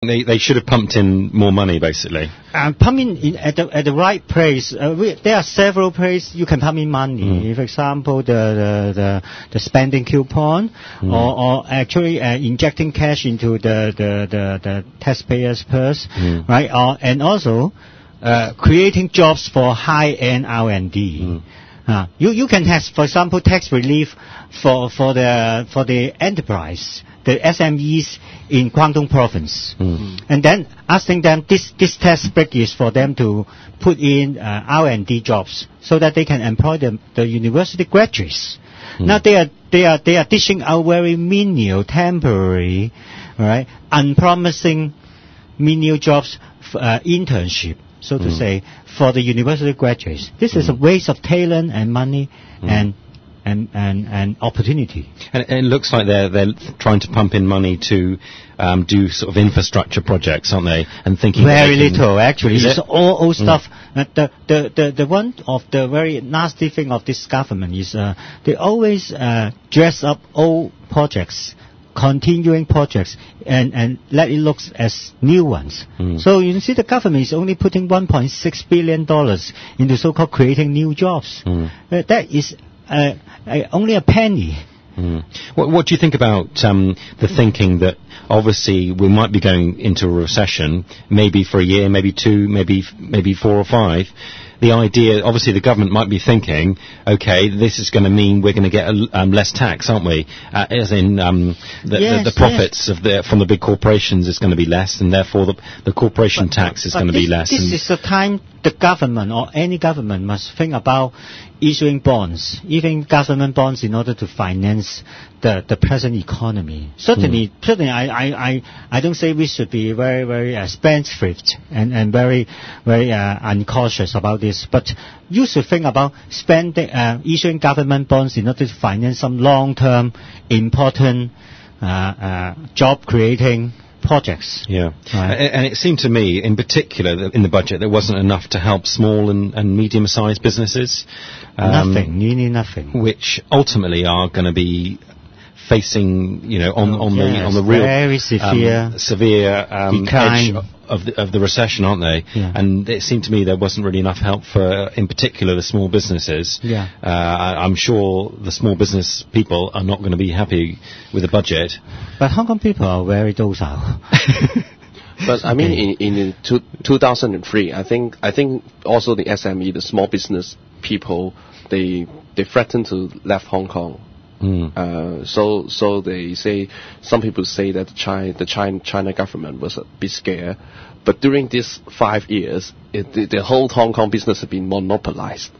They should have pumped in more money, basically. Pump in at the right place. There are several places you can pump in money. For example, the spending coupon, or actually injecting cash into the taxpayers' purse, right? And also creating jobs for high-end R&D. You can have, for example, tax relief for the enterprise, the SMEs in Guangdong province, and then asking them this tax break is for them to put in R&D jobs so that they can employ the university graduates. Now they are dishing out very menial, temporary, right, unpromising menial jobs, internship, so to say, for the university graduates. This is a waste of talent and money and opportunity. And it looks like they're trying to pump in money to do sort of infrastructure projects, aren't they? And thinking very little actually. It's all old stuff. The one of the very nasty thing of this government is they always dress up old projects, continuing projects, and let it look as new ones. So you see the government is only putting $1.6 billion into so-called creating new jobs. That is only a penny. What do you think about the thinking that obviously we might be going into a recession, maybe for a year, maybe two, maybe 4 or 5? The idea, obviously the government might be thinking, okay, this is going to mean we're going to get less tax, aren't we? As in the profits from the big corporations is going to be less, and therefore the corporation tax is going to be less. This is the time the government or any government must think about issuing bonds, even government bonds, in order to finance the present economy. Certainly, I don't say we should be very, very spendthrift and very, very uncautious about this. But you should think about issuing government bonds in order to finance some long-term, important, job-creating projects. Yeah, and it seemed to me, in particular, that in the budget there wasn't enough to help small and medium-sized businesses. Nearly nothing. Which ultimately are going to be facing, on the real very severe edge of the recession, aren't they? Yeah. And it seemed to me there wasn't really enough help for, in particular, the small businesses. Yeah. I'm sure the small business people are not going to be happy with the budget. But Hong Kong people are very docile. But I mean, in 2003, I think also the SME, the small business people, they threatened to left Hong Kong. So they say, some people say that the China government was a bit scared, but during these 5 years, the whole Hong Kong business has been monopolized.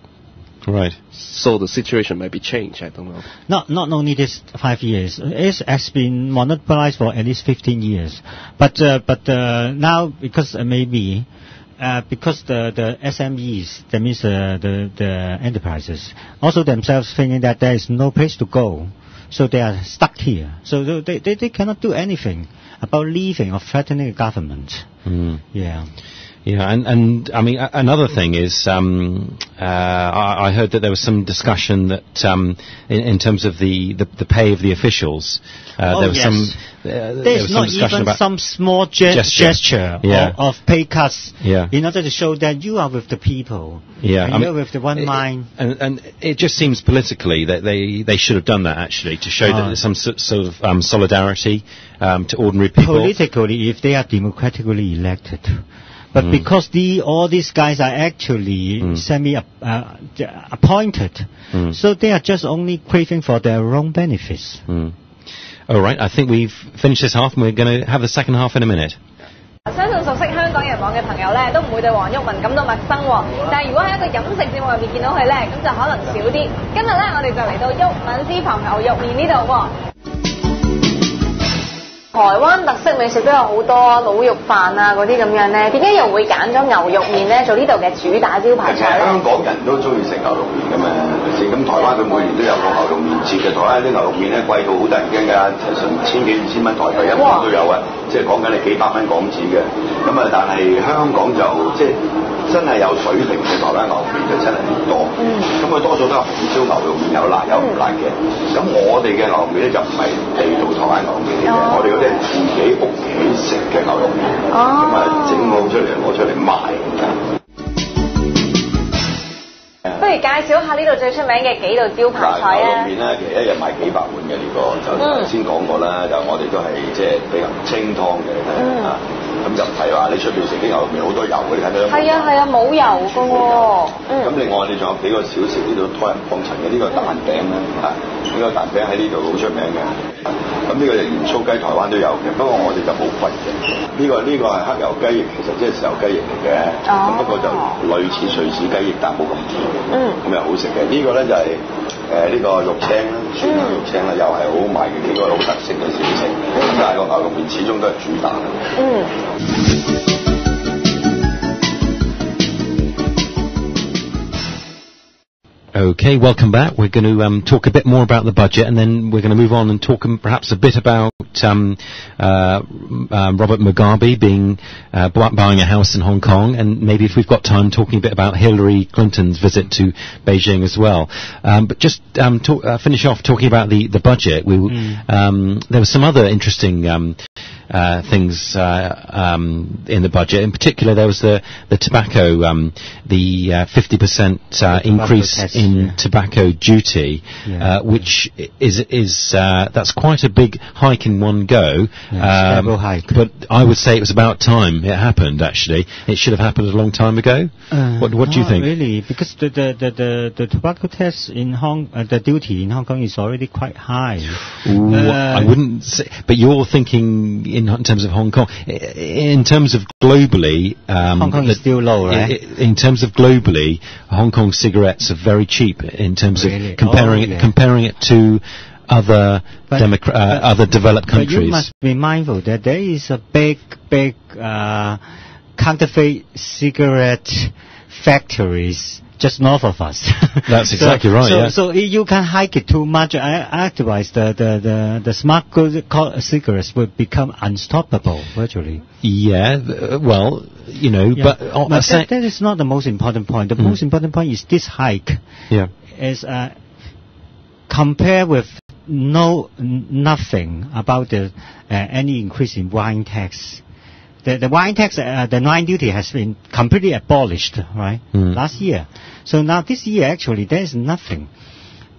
Right. So the situation may be changed. I don't know. Not only this 5 years. It has been monopolized for at least 15 years. But now, because because the SMEs, that means the enterprises, also themselves thinking that there is no place to go, so they are stuck here. So they cannot do anything about leaving or threatening the government. Yeah. Yeah, and I mean, another thing is, I heard that there was some discussion that, in terms of the pay of the officials, there was there's some not discussion even about some small gesture of pay cuts, in order to show that you are with the people, and you're with the one mind. And it just seems politically that they should have done that, actually, to show that there's some sort of solidarity to ordinary people. Politically, if they are democratically elected. But because all these guys are actually semi-appointed, so they are just only craving for their own benefits. All right, I think we've finished this half, and we're going to have the second half in a minute. 相信熟悉香港人網嘅朋友咧，都唔會對黃毓民感到陌生喎。但係如果喺一個飲食節目入面見到佢咧，咁就可能少啲。今日咧，我哋就嚟到毓民私房牛肉麵呢度喎。台灣特色美食都有好多滷肉飯啊嗰啲咁樣咧，點解又會揀咗牛肉麵咧做呢度嘅主打招牌菜咧？香港人都中意食牛肉麵㗎嘛，係咪先？咁台灣佢每年都有個牛肉麵節嘅，台灣啲牛肉麵咧貴到好得人驚㗎，成1000幾2000蚊台幣一碗都有啊，即係講緊你幾百蚊港紙嘅。咁啊，但係香港就即係真係有水平嘅台灣牛肉麵就真係唔多。咁佢多數都係紅燒牛肉麵，有辣有唔辣嘅。咁我哋嘅牛肉麵咧就唔係地道台灣牛肉麵嚟嘅，我哋嗰啲係自己屋企食嘅牛肉麵。咁啊整好出嚟攞出嚟賣。不如介紹下呢度最出名嘅幾道招牌菜啊！牛肉麵咧，其實一日賣幾百碗嘅呢個，就頭先講過啦，就我哋都係即係比較清湯嘅啊。咁就唔係話你出邊食啲牛肉麵好多油嘅，你睇到？係啊，冇油嘅喎。咁另外你仲有幾個小食呢度拖人幫襯嘅，呢個蛋餅咧啊，呢個蛋餅喺呢度好出名嘅。咁呢個就鹽酥雞，台灣都有嘅，不過我哋就冇貴嘅。呢個係黑油雞翼，其實即係豉油雞翼嚟嘅，咁不過就類似瑞士雞翼，但冇咁甜。咁又好食嘅。呢個咧就係呢個肉青啦，蒜蓉肉青啦，又係好好賣嘅，幾個好特色嘅小食。但係個牛肉麵始終都係主打。Okay, welcome back. We're going to talk a bit more about the budget, and then we're going to move on and talk perhaps a bit about Robert Mugabe buying a house in Hong Kong, and maybe if we've got time, talking a bit about Hilary Clinton's visit to Beijing as well. But just finish off talking about the budget. There were some other interesting things in the budget. In particular, there was the tobacco, the 50% increase in tobacco duty, which is that's quite a big hike in one go. Hike. But I would say it was about time it happened. Actually, it should have happened a long time ago. What do you think? Really, because the tobacco tax in the duty in Hong Kong is already quite high. I wouldn't say, but you're thinking in terms of Hong Kong. In terms of globally, Hong Kong is still low, right? In terms of globally, Hong Kong cigarettes are very cheap in terms of comparing it to other other developed countries. But you must be mindful that there is a big counterfeit cigarette factories just north of us. That's exactly right. So you can hike it too much. Otherwise, the smuggled cigarettes will become unstoppable virtually. Yeah, well, but that is not the most important point. The most important point is this hike. Yeah, is compared with nothing about any increase in wine tax. The wine tax, the wine duty has been completely abolished, right? Last year. So now this year, actually, there is nothing.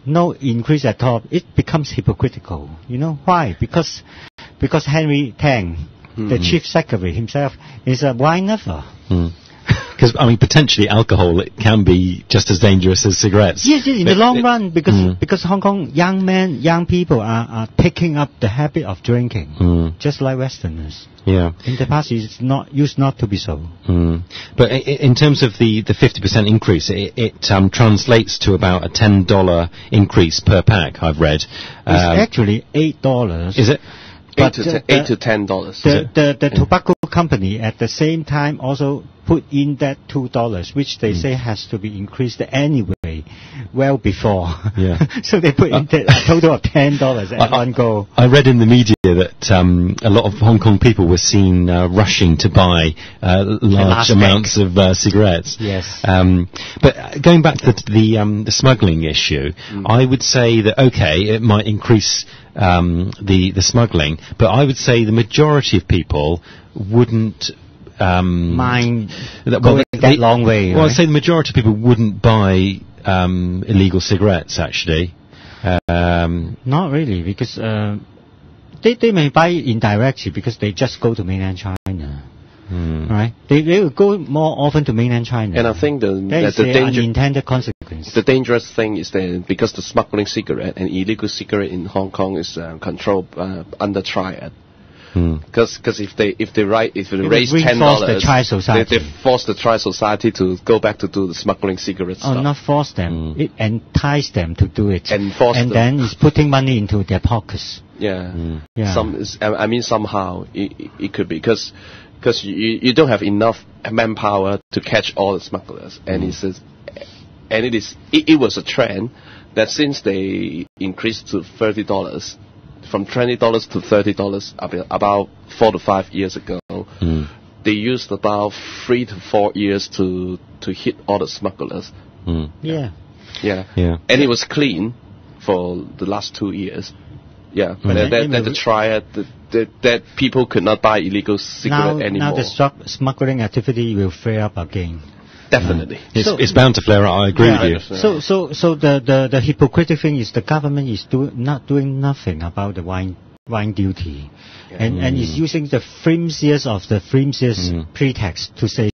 No increase at all. It becomes hypocritical. You know why? Because Henry Tang, the chief secretary himself, is a wine lover. Because, potentially alcohol, it can be just as dangerous as cigarettes. Yes, in the long run, because Hong Kong young people are picking up the habit of drinking, just like Westerners. Yeah. In the past, it used not to be so. But in terms of the 50% increase, it translates to about a $10 increase per pack, I've read. It's actually $8. Is it? $8 to $10. The tobacco company at the same time also put in that $2, which they say has to be increased anyway, well before. Yeah. So they put in a total of $10 at one go. I read in the media that a lot of Hong Kong people were seen rushing to buy large amounts of cigarettes. Yes. But going back to the smuggling issue, I would say that it might increase the smuggling, but I would say the majority of people wouldn't mind going that long way. Well, I'd say the majority of people wouldn't buy illegal cigarettes, actually. Not really, because they may buy indirectly because they just go to mainland China. Right? They will go more often to mainland China. And I think the unintended consequence. The dangerous thing is that because the smuggling cigarette and illegal cigarette in Hong Kong is controlled under triad. Because if they raise $10, they force the Thai society to go back to do the smuggling cigarette stuff. Not force them. It entice them to do it. And then it's putting money into their pockets. Yeah. Somehow it could be because you don't have enough manpower to catch all the smugglers, and it was a trend that since they increased to $30. From $20 to $30 about 4 to 5 years ago, they used about 3 to 4 years to hit all the smugglers. Yeah. And it was clean for the last 2 years. Yeah, that the triad that people could not buy illegal cigarette anymore. Now the smuggling activity will flare up again. Definitely. It's bound to flare up, I agree with you. So the hypocritical thing is the government is not doing nothing about the wine duty. And is using the flimsiest of the flimsiest pretext to say